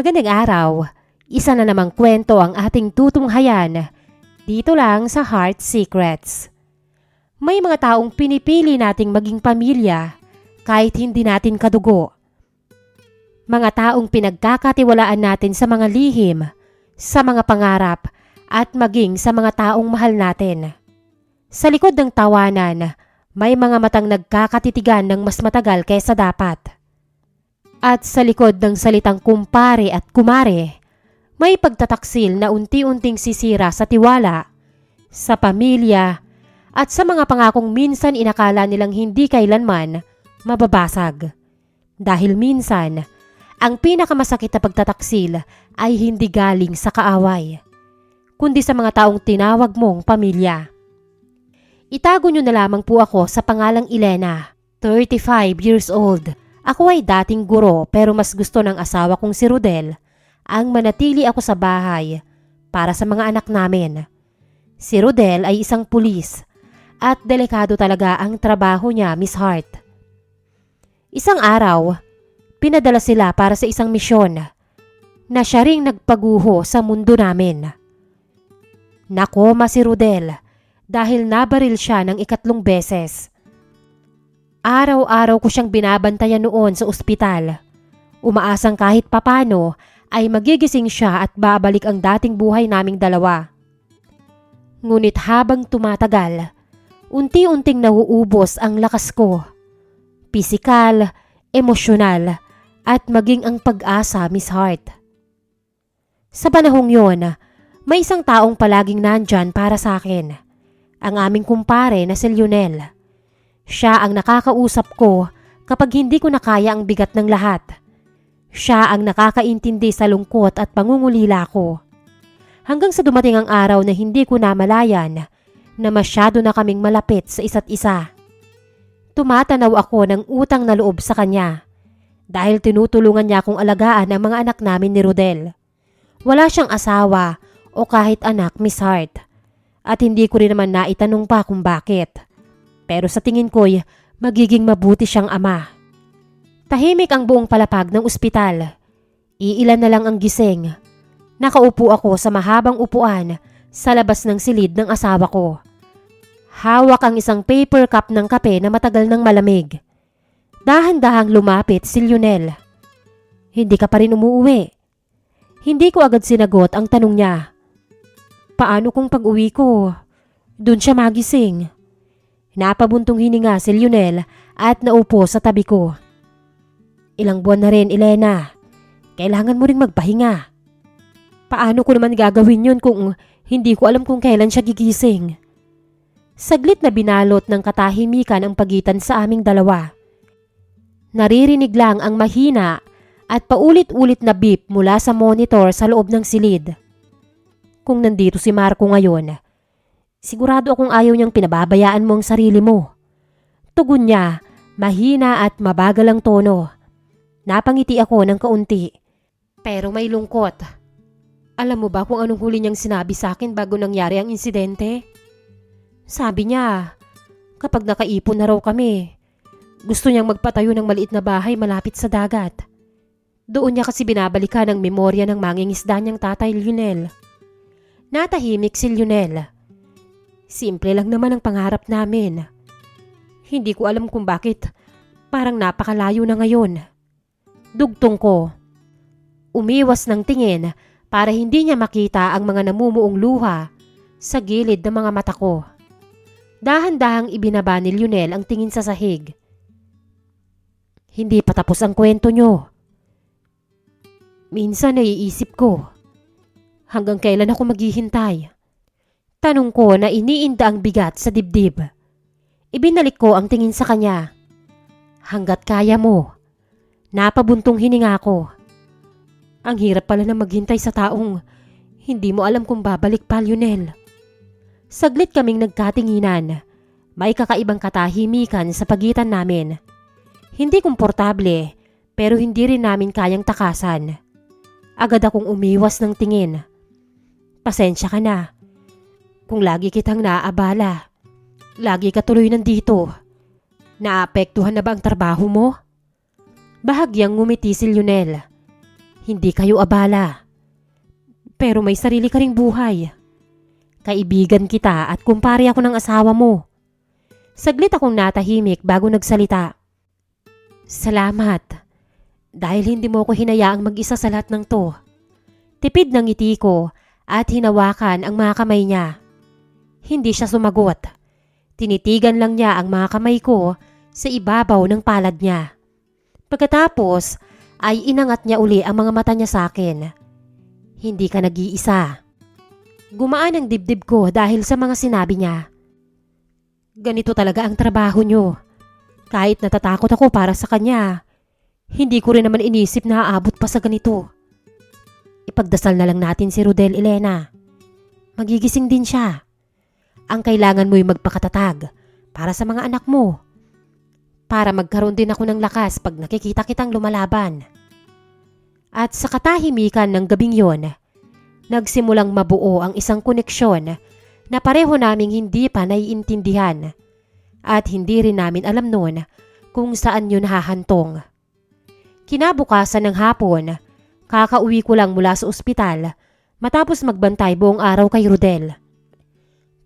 Magandang araw. Isa na namang kwento ang ating tutunghayan dito lang sa Heart Secrets. May mga taong pinipili nating maging pamilya kahit hindi natin kadugo. Mga taong pinagkakatiwalaan natin sa mga lihim, sa mga pangarap at maging sa mga taong mahal natin. Sa likod ng tawanan, may mga matang nagkakatitigan ng mas matagal kaysa dapat. At sa likod ng salitang kumpare at kumare, may pagtataksil na unti-unting sisira sa tiwala, sa pamilya, at sa mga pangakong minsan inakala nilang hindi kailanman mababasag. Dahil minsan, ang pinakamasakit na pagtataksil ay hindi galing sa kaaway, kundi sa mga taong tinawag mong pamilya. Itago nyo na lamang po ako sa pangalang Elena, 35 years old. Ako ay dating guro pero mas gusto ng asawa kong si Rodel ang manatili ako sa bahay para sa mga anak namin. Si Rodel ay isang pulis at delikado talaga ang trabaho niya, Miss Hart. Isang araw, pinadala sila para sa isang misyon na siya ring nagpaguho sa mundo namin. Nakoma si Rodel dahil nabaril siya ng 3 beses. Araw-araw ko siyang binabantayan noon sa ospital. Umaasang kahit papano ay magigising siya at babalik ang dating buhay naming dalawa. Ngunit habang tumatagal, unti-unting nauubos ang lakas ko. Pisikal, emosyonal, at maging ang pag-asa, Miss Hart. Sa panahong yon, may isang taong palaging nandyan para sa akin. Ang aming kumpare na si Lionel. Siya ang nakakausap ko kapag hindi ko na kaya ang bigat ng lahat. Siya ang nakakaintindi sa lungkot at pangungulila ko. Hanggang sa dumating ang araw na hindi ko namalayan na masyado na kaming malapit sa isa't isa. Tumatanaw ako ng utang na loob sa kanya dahil tinutulungan niya akong alagaan ang mga anak namin ni Rodel. Wala siyang asawa o kahit anak, Miss Hart. At hindi ko rin naman naitanong pa kung bakit. Pero sa tingin ko'y magiging mabuti siyang ama. Tahimik ang buong palapag ng ospital. Iilan na lang ang gising. Nakaupo ako sa mahabang upuan sa labas ng silid ng asawa ko. Hawak ang isang paper cup ng kape na matagal nang malamig. Dahan-dahang lumapit si Lionel. Hindi ka pa rin umuuwi. Hindi ko agad sinagot ang tanong niya. Paano kung pag-uwi ko, doon siya magising? Napabuntong hininga si Lionel at naupo sa tabi ko. Ilang buwan na rin, Elena. Kailangan mo ring magpahinga. Paano ko naman gagawin yun kung hindi ko alam kung kailan siya gigising? Saglit na binalot ng katahimikan ang pagitan sa aming dalawa. Naririnig lang ang mahina at paulit-ulit na beep mula sa monitor sa loob ng silid. Kung nandito si Marco ngayon, sigurado akong ayaw niyang pinababayaan mo ang sarili mo. Tugon niya, mahina at mabagal ang tono. Napangiti ako ng kaunti, pero may lungkot. Alam mo ba kung anong huli niyang sinabi sa akin bago nangyari ang insidente? Sabi niya, kapag nakaipon na raw kami, gusto niyang magpatayo ng maliit na bahay malapit sa dagat. Doon niya kasi binabalikan ang memorya ng mangingisda niyang tatay Lionel. Natahimik si Lionel. Simple lang naman ang pangarap namin. Hindi ko alam kung bakit parang napakalayo na ngayon. Dugtong ko. Umiwas ng tingin para hindi niya makita ang mga namumuong luha sa gilid ng mga mata ko. Dahan-dahang ibinaba ni Lionel ang tingin sa sahig. Hindi pa tapos ang kwento niyo. Minsan naiisip ko, hanggang kailan ako maghihintay? Tanong ko na iniinda ang bigat sa dibdib. Ibinalik ko ang tingin sa kanya. Hanggat kaya mo. Napabuntong hininga ko. Ang hirap pala na maghintay sa taong hindi mo alam kung babalik pa, Lionel. Saglit kaming nagkatinginan. May kakaibang katahimikan sa pagitan namin. Hindi komportable pero hindi rin namin kayang takasan. Agad akong umiwas ng tingin. Pasensya ka na. Kung lagi kitang naaabala, lagi ka tuloy nandito. Naapektuhan na ba ang trabaho mo? Bahagyang ngumiti si Lionel. Hindi kayo abala. Pero may sarili ka ring buhay. Kaibigan kita at kumpare ako ng asawa mo. Saglit akong natahimik bago nagsalita. Salamat. Dahil hindi mo ko hinayaang mag-isa sa lahat ng to. Tipid ng ngiti ko at hinawakan ang mga kamay niya. Hindi siya sumagot. Tinitigan lang niya ang mga kamay ko sa ibabaw ng palad niya. Pagkatapos ay inangat niya uli ang mga mata niya sa akin. Hindi ka nag-iisa. Gumaan ang dibdib ko dahil sa mga sinabi niya. Ganito talaga ang trabaho niyo. Kahit natatakot ako para sa kanya, hindi ko rin naman inisip na aabot pa sa ganito. Ipagdasal na lang natin si Rodel, Elena. Magigising din siya. Ang kailangan mo'y magpakatatag para sa mga anak mo. Para magkaroon din ako ng lakas pag nakikita kitang lumalaban. At sa katahimikan ng gabing yon, nagsimulang mabuo ang isang koneksyon na pareho naming hindi pa naiintindihan at hindi rin namin alam noon kung saan yun hahantong. Kinabukasan ng hapon, kakauwi ko lang mula sa ospital matapos magbantay buong araw kay Rodel.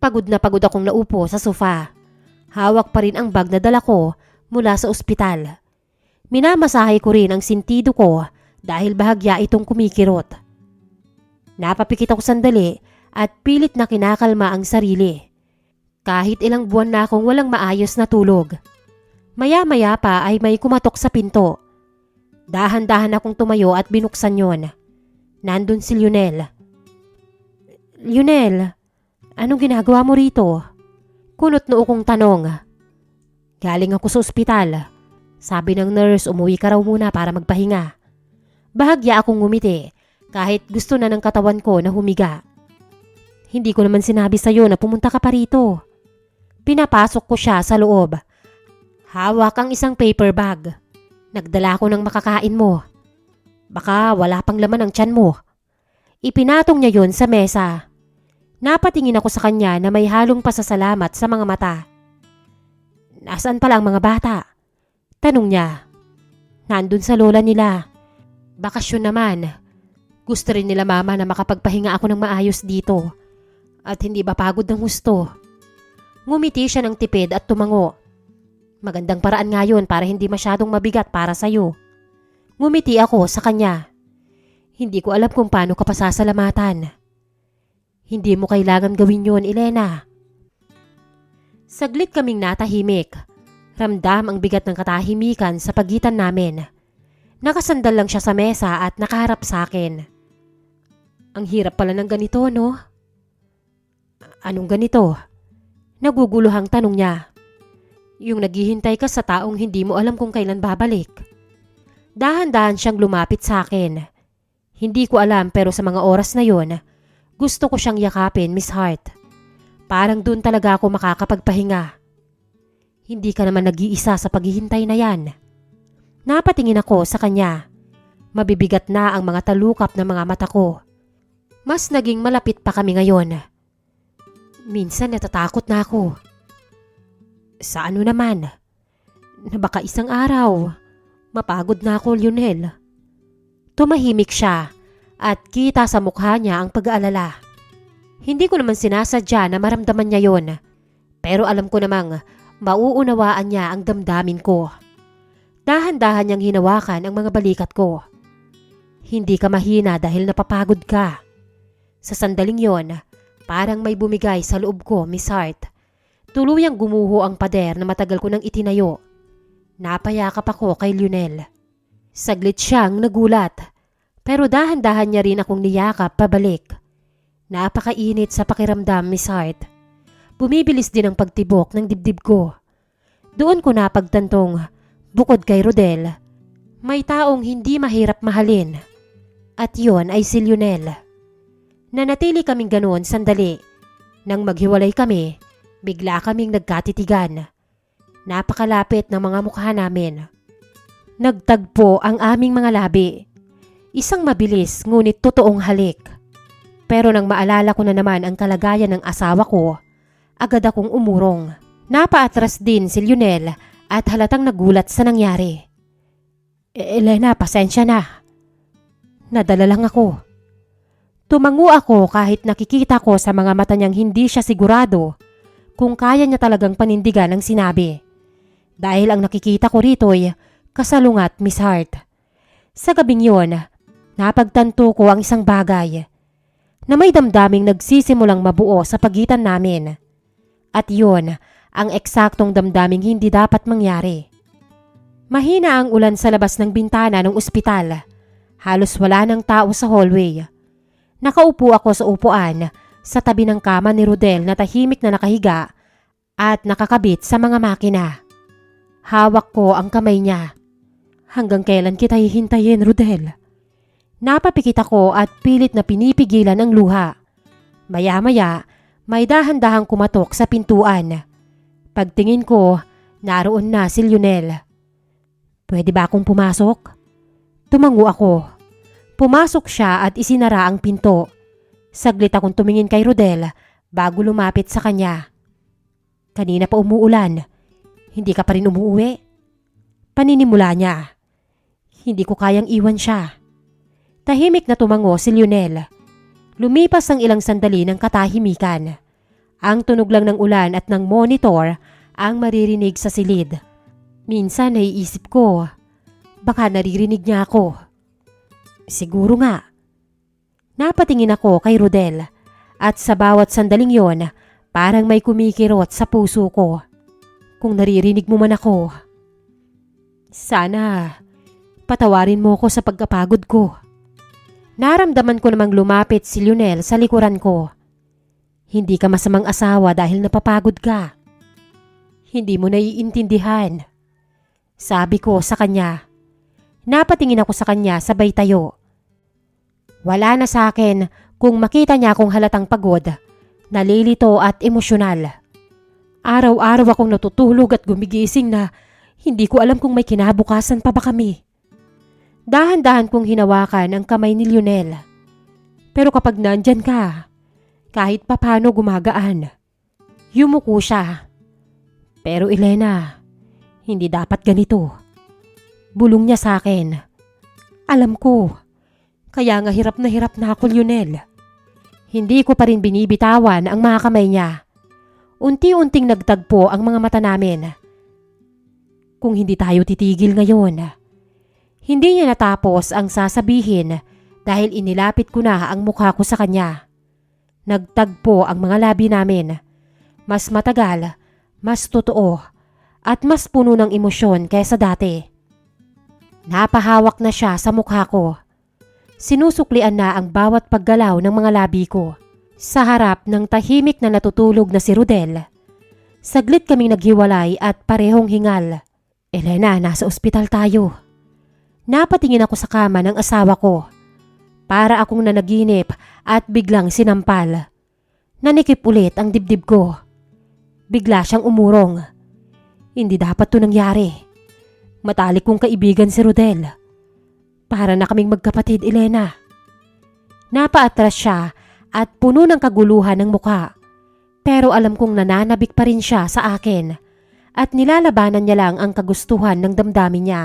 Pagod na pagod akong naupo sa sofa. Hawak pa rin ang bag na dala ko mula sa ospital. Minamasahe ko rin ang sintido ko dahil bahagya itong kumikirot. Napapikit ako sandali at pilit na kinakalma ang sarili. Kahit ilang buwan na akong walang maayos na tulog. Maya-maya pa ay may kumatok sa pinto. Dahan-dahan akong tumayo at binuksan yon. Nandun si Lionel. Lionel, anong ginagawa mo rito? Kunot noo kong tanong. Galing ako sa ospital. Sabi ng nurse, umuwi ka raw muna para magpahinga. Bahagya akong ngumiti kahit gusto na ng katawan ko na humiga. Hindi ko naman sinabi sa'yo na pumunta ka pa rito. Pinapasok ko siya sa loob. Hawak ang isang paper bag. Nagdala ko ng makakain mo. Baka wala pang laman ang tiyan mo. Ipinatong niya yon sa mesa. Napatingin ako sa kanya na may halong pasasalamat sa mga mata. Nasaan pala ang mga bata? Tanong niya. Nandun sa lola nila. Bakasyon naman. Gusto rin nila mama na makapagpahinga ako ng maayos dito. At hindi ba pagod ng husto? Ngumiti siya ng tipid at tumango. Magandang paraan nga yun para hindi masyadong mabigat para sa'yo. Ngumiti ako sa kanya. Hindi ko alam kung paano ka pasasalamatan. Hindi mo kailangan gawin yun, Elena. Saglit kaming natahimik. Ramdam ang bigat ng katahimikan sa pagitan namin. Nakasandal lang siya sa mesa at nakaharap sa akin. Ang hirap pala ng ganito, no? Anong ganito? Naguguluhang tanong niya. Yung naghihintay ka sa taong hindi mo alam kung kailan babalik. Dahan-dahan siyang lumapit sa akin. Hindi ko alam pero sa mga oras na yon, gusto ko siyang yakapin, Miss Hart. Parang doon talaga ako makakapagpahinga. Hindi ka naman nag-iisa sa paghihintay na yan. Napatingin ako sa kanya. Mabibigat na ang mga talukap ng mga mata ko. Mas naging malapit pa kami ngayon. Minsan natatakot na ako. Sa ano naman? Na baka isang araw, mapagod na ako, Lionel. Tumahimik siya at kita sa mukha niya ang pag-aalala. Hindi ko naman sinasadya na maramdaman niya yon. Pero alam ko namang mauunawaan niya ang damdamin ko. Dahan-dahan niyang hinawakan ang mga balikat ko. Hindi ka mahina dahil napapagod ka. Sa sandaling yon, parang may bumigay sa loob ko, Miss Hart. Tuluyang gumuho ang pader na matagal ko nang itinayo. Napayakap ako kay Lionel. Saglit siyang nagulat, pero dahan-dahan niya rin akong niyakap pabalik. Napakainit sa pakiramdam, Miss Hart. Bumibilis din ang pagtibok ng dibdib ko. Doon ko napagtantong, bukod kay Rodel, may taong hindi mahirap mahalin. At yon ay si Lionel. Nanatili kaming ganoon sandali. Nang maghiwalay kami, bigla kaming nagkatitigan. Napakalapit ng mga mukha namin. Nagtagpo ang aming mga labi. Isang mabilis ngunit totoong halik. Pero nang maalala ko na naman ang kalagayan ng asawa ko, agad akong umurong. Napaatras din si Lionel at halatang nagulat sa nangyari. Elena, pasensya na. Nadala lang ako. Tumango ako kahit nakikita ko sa mga mata niyang hindi siya sigurado kung kaya niya talagang panindigan ang sinabi. Dahil ang nakikita ko rito'y kasalungat, Miss Hart. Sa gabing yon, napagtanto ko ang isang bagay na may damdaming nagsisimulang mabuo sa pagitan namin. At yon ang eksaktong damdaming hindi dapat mangyari. Mahina ang ulan sa labas ng bintana ng ospital. Halos wala ng tao sa hallway. Nakaupo ako sa upuan sa tabi ng kama ni Rodel na tahimik na nakahiga at nakakabit sa mga makina. Hawak ko ang kamay niya. Hanggang kailan kita hihintayin, Rodel? Napapikit ako at pilit na pinipigilan ang luha. Maya-maya, may dahan-dahang kumatok sa pintuan. Pagtingin ko, naroon na si Lionel. Pwede ba akong pumasok? Tumango ako. Pumasok siya at isinara ang pinto. Saglit akong tumingin kay Rodel bago lumapit sa kanya. Kanina pa umuulan. Hindi ka pa rin umuwi? Paninimula niya. Hindi ko kayang iwan siya. Tahimik na tumango si Lionel. Lumipas ang ilang sandali ng katahimikan. Ang tunog lang ng ulan at ng monitor ang maririnig sa silid. Minsan naiisip ko, baka naririnig niya ako. Siguro nga. Napatingin ako kay Rodel at sa bawat sandaling yon, parang may kumikirot sa puso ko. Kung naririnig mo man ako, sana patawarin mo ko sa pagkapagod ko. Naramdaman ko namang lumapit si Lionel sa likuran ko. Hindi ka masamang asawa dahil napapagod ka. Hindi mo naiintindihan. Sabi ko sa kanya. Napatingin ako sa kanya sabay tayo. Wala na sa akin kung makita niya akong halatang pagod, nalilito at emosyonal. Araw-araw akong natutulog at gumigising na hindi ko alam kung may kinabukasan pa ba kami. Dahan-dahan kong hinawakan ang kamay ni Lionel. Pero kapag nandyan ka, kahit papano gumagaan. Yumuko siya. Pero Elena, hindi dapat ganito. Bulong niya sa akin. Alam ko. Kaya nga hirap na ako, Lionel. Hindi ko pa rin binibitawan ang mga kamay niya. Unti-unting nagtagpo ang mga mata namin. Kung hindi tayo titigil ngayon, hindi niya natapos ang sasabihin dahil inilapit ko na ang mukha ko sa kanya. Nagtagpo ang mga labi namin. Mas matagal, mas totoo, at mas puno ng emosyon kaysa dati. Napahawak na siya sa mukha ko. Sinusuklian na ang bawat paggalaw ng mga labi ko. Sa harap ng tahimik na natutulog na si Rodel. Saglit kaming naghiwalay at parehong hingal. Elena, nasa ospital tayo. Napatingin ako sa kama ng asawa ko. Para akong nanaginip at biglang sinampal. Nanikip ulit ang dibdib ko. Bigla siyang umurong. Hindi dapat to nangyari. Matalik kong kaibigan si Rodel. Para na kaming magkapatid, Elena. Napaatras siya at puno ng kaguluhan ng mukha. Pero alam kong nananabik pa rin siya sa akin at nilalabanan niya lang ang kagustuhan ng damdamin niya.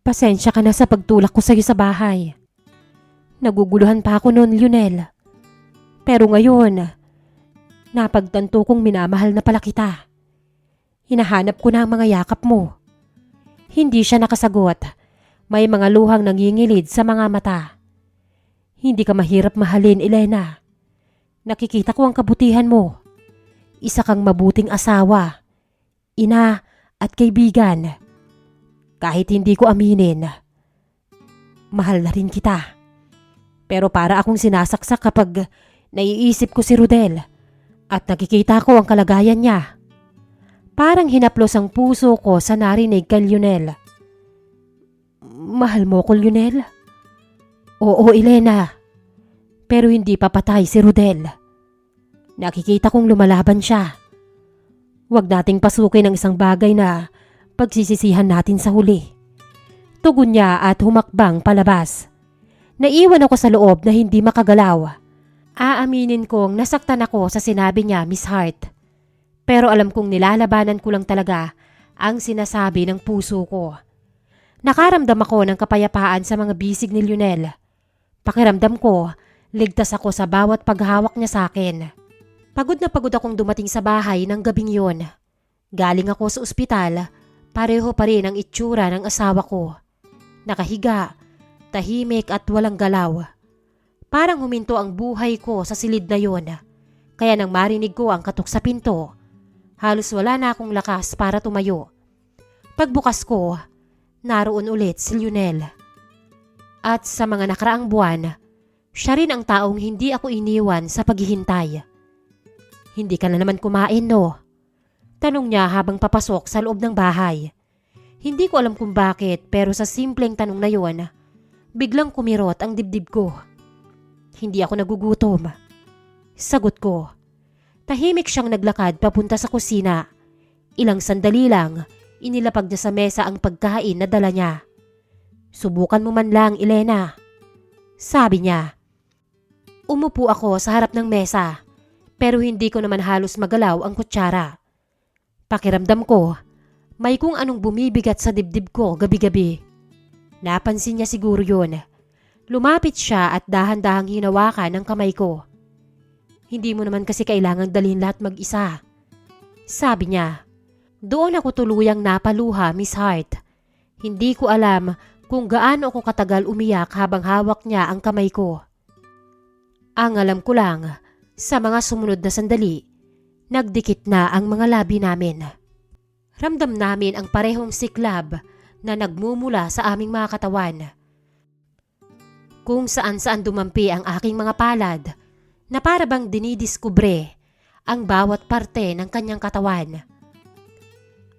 Pasensya ka na sa pagtulak ko sa iyo sa bahay. Naguguluhan pa ako noon, Lionel. Pero ngayon, napagtanto kong minamahal na pala kita. Hinahanap ko na ang mga yakap mo. Hindi siya nakasagot. May mga luhang nangingilid sa mga mata. Hindi ka mahirap mahalin, Elena. Nakikita ko ang kabutihan mo. Isa kang mabuting asawa, ina at kaibigan. Kahit hindi ko aminin, mahal na rin kita. Pero para akong sinasaksak kapag naiisip ko si Rodel at nakikita ko ang kalagayan niya. Parang hinaplos ang puso ko sa narinig kay Lionel. Mahal mo ko, Lionel? Oo, Elena. Pero hindi papatay si Rodel. Nakikita kong lumalaban siya. Huwag nating pasukin ang isang bagay na pagsisisihan natin sa huli. Tugon niya at humakbang palabas. Naiwan ako sa loob na hindi makagalaw. Aaminin kong nasaktan ako sa sinabi niya, Miss Hart. Pero alam kong nilalabanan ko lang talaga ang sinasabi ng puso ko. Nakaramdam ako ng kapayapaan sa mga bisig ni Lionel. Pakiramdam ko, ligtas ako sa bawat paghawak niya sa akin. Pagod na pagod akong dumating sa bahay ng gabing yon. Galing ako sa ospital, pareho pa rin ang itsura ng asawa ko. Nakahiga, tahimik at walang galaw. Parang huminto ang buhay ko sa silid na yon. Kaya nang marinig ko ang katok sa pinto, halos wala na akong lakas para tumayo. Pagbukas ko, naroon ulit si Lionel. At sa mga nakaraang buwan, siya rin ang taong hindi ako iniwan sa paghihintay. Hindi ka na naman kumain, no? Tanong niya habang papasok sa loob ng bahay. Hindi ko alam kung bakit pero sa simpleng tanong na yon, biglang kumirot ang dibdib ko. Hindi ako nagugutom. Sagot ko. Tahimik siyang naglakad papunta sa kusina. Ilang sandali lang, inilapag niya sa mesa ang pagkain na dala niya. Subukan mo man lang, Elena. Sabi niya. Umupo ako sa harap ng mesa, pero hindi ko naman halos magalaw ang kutsara. Pakiramdam ko, may kung anong bumibigat sa dibdib ko gabi-gabi. Napansin niya siguro yun. Lumapit siya at dahan-dahang hinawakan ang kamay ko. Hindi mo naman kasi kailangang dalhin lahat mag-isa. Sabi niya. Doon ako tuluyang napaluha, Miss Hart. Hindi ko alam kung gaano ako katagal umiyak habang hawak niya ang kamay ko. Ang alam ko lang, sa mga sumunod na sandali, nagdikit na ang mga labi namin. Ramdam namin ang parehong siklab na nagmumula sa aming mga katawan. Kung saan-saan dumampi ang aking mga palad na para bang dinidiskubre ang bawat parte ng kanyang katawan.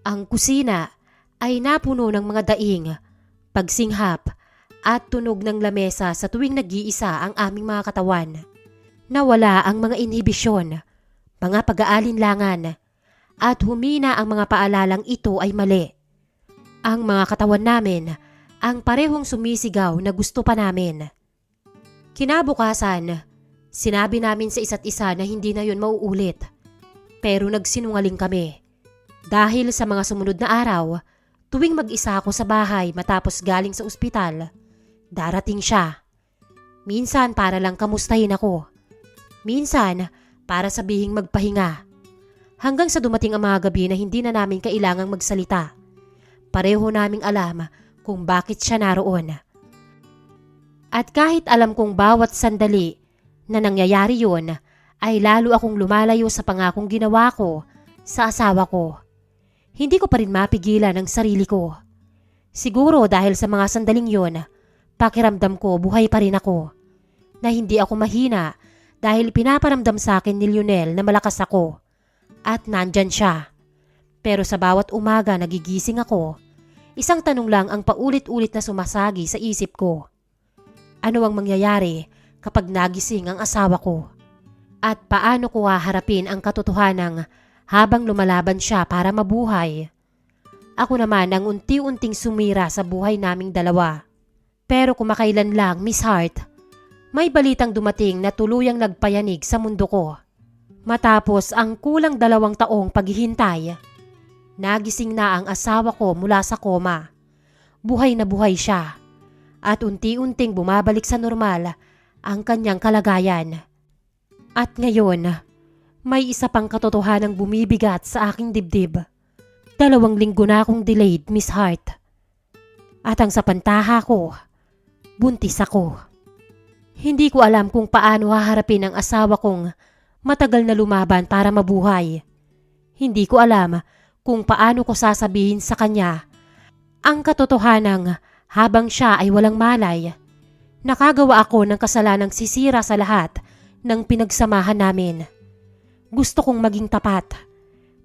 Ang kusina ay napuno ng mga daing, pagsinghap at tunog ng lamesa sa tuwing nag-iisa ang aming mga katawan. Nawala ang mga inhibisyon, mga pag-aalinlangan at humina ang mga paalalang ito ay mali. Ang mga katawan namin ang parehong sumisigaw na gusto pa namin. Kinabukasan, sinabi namin sa isa't isa na hindi na yun mauulit. Pero nagsinungaling kami. Dahil sa mga sumunod na araw, tuwing mag-isa ako sa bahay matapos galing sa ospital, darating siya. Minsan para lang kamustahin ako. Minsan para sabihing magpahinga. Hanggang sa dumating ang mga gabi na hindi na namin kailangang magsalita. Pareho naming alam kung bakit siya naroon. At kahit alam kong bawat sandali na nangyayari yun, ay lalo akong lumalayo sa pangakong ginawa ko sa asawa ko. Hindi ko pa rin mapigilan ang sarili ko. Siguro dahil sa mga sandaling yun, pakiramdam ko buhay pa rin ako. Na hindi ako mahina dahil pinaparamdam sa akin ni Lionel na malakas ako. At nandyan siya. Pero sa bawat umaga nagigising ako, isang tanong lang ang paulit-ulit na sumasagi sa isip ko. Ano ang mangyayari kapag nagising ang asawa ko? At paano ko haharapin ang katotohanan habang lumalaban siya para mabuhay? Ako naman ang unti-unting sumira sa buhay naming dalawa. Pero kumakailan lang, Miss Hart, may balitang dumating na tuluyang nagpayanig sa mundo ko. Matapos ang kulang 2 taong paghihintay, nagising na ang asawa ko mula sa koma. Buhay na buhay siya. At unti-unting bumabalik sa normal ang kanyang kalagayan. At ngayon, may isa pang katotohanang bumibigat sa aking dibdib. 2 linggo na akong delayed, Miss Hart. At ang sapantaha ko, buntis ako. Hindi ko alam kung paano haharapin ang asawa kong matagal na lumaban para mabuhay. Hindi ko alam kung paano ko sasabihin sa kanya ang katotohanang habang siya ay walang malay. Nakagawa ako ng kasalanang sisira sa lahat ng pinagsamahan namin. Gusto kong maging tapat,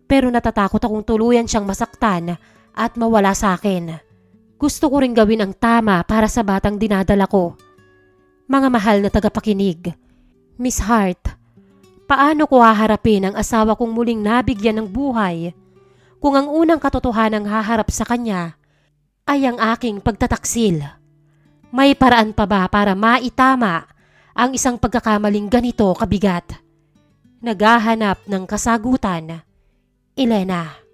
pero natatakot akong tuluyan siyang masaktan at mawala sa akin. Gusto ko rin gawin ang tama para sa batang dinadala ko. Mga mahal na tagapakinig, Miss Hart, paano ko haharapin ang asawa kong muling nabigyan ng buhay kung ang unang katotohanang haharap sa kanya ay ang aking pagtataksil? May paraan pa ba para maitama ang isang pagkakamaling ganito kabigat? Naghahanap ng kasagutan, Elena.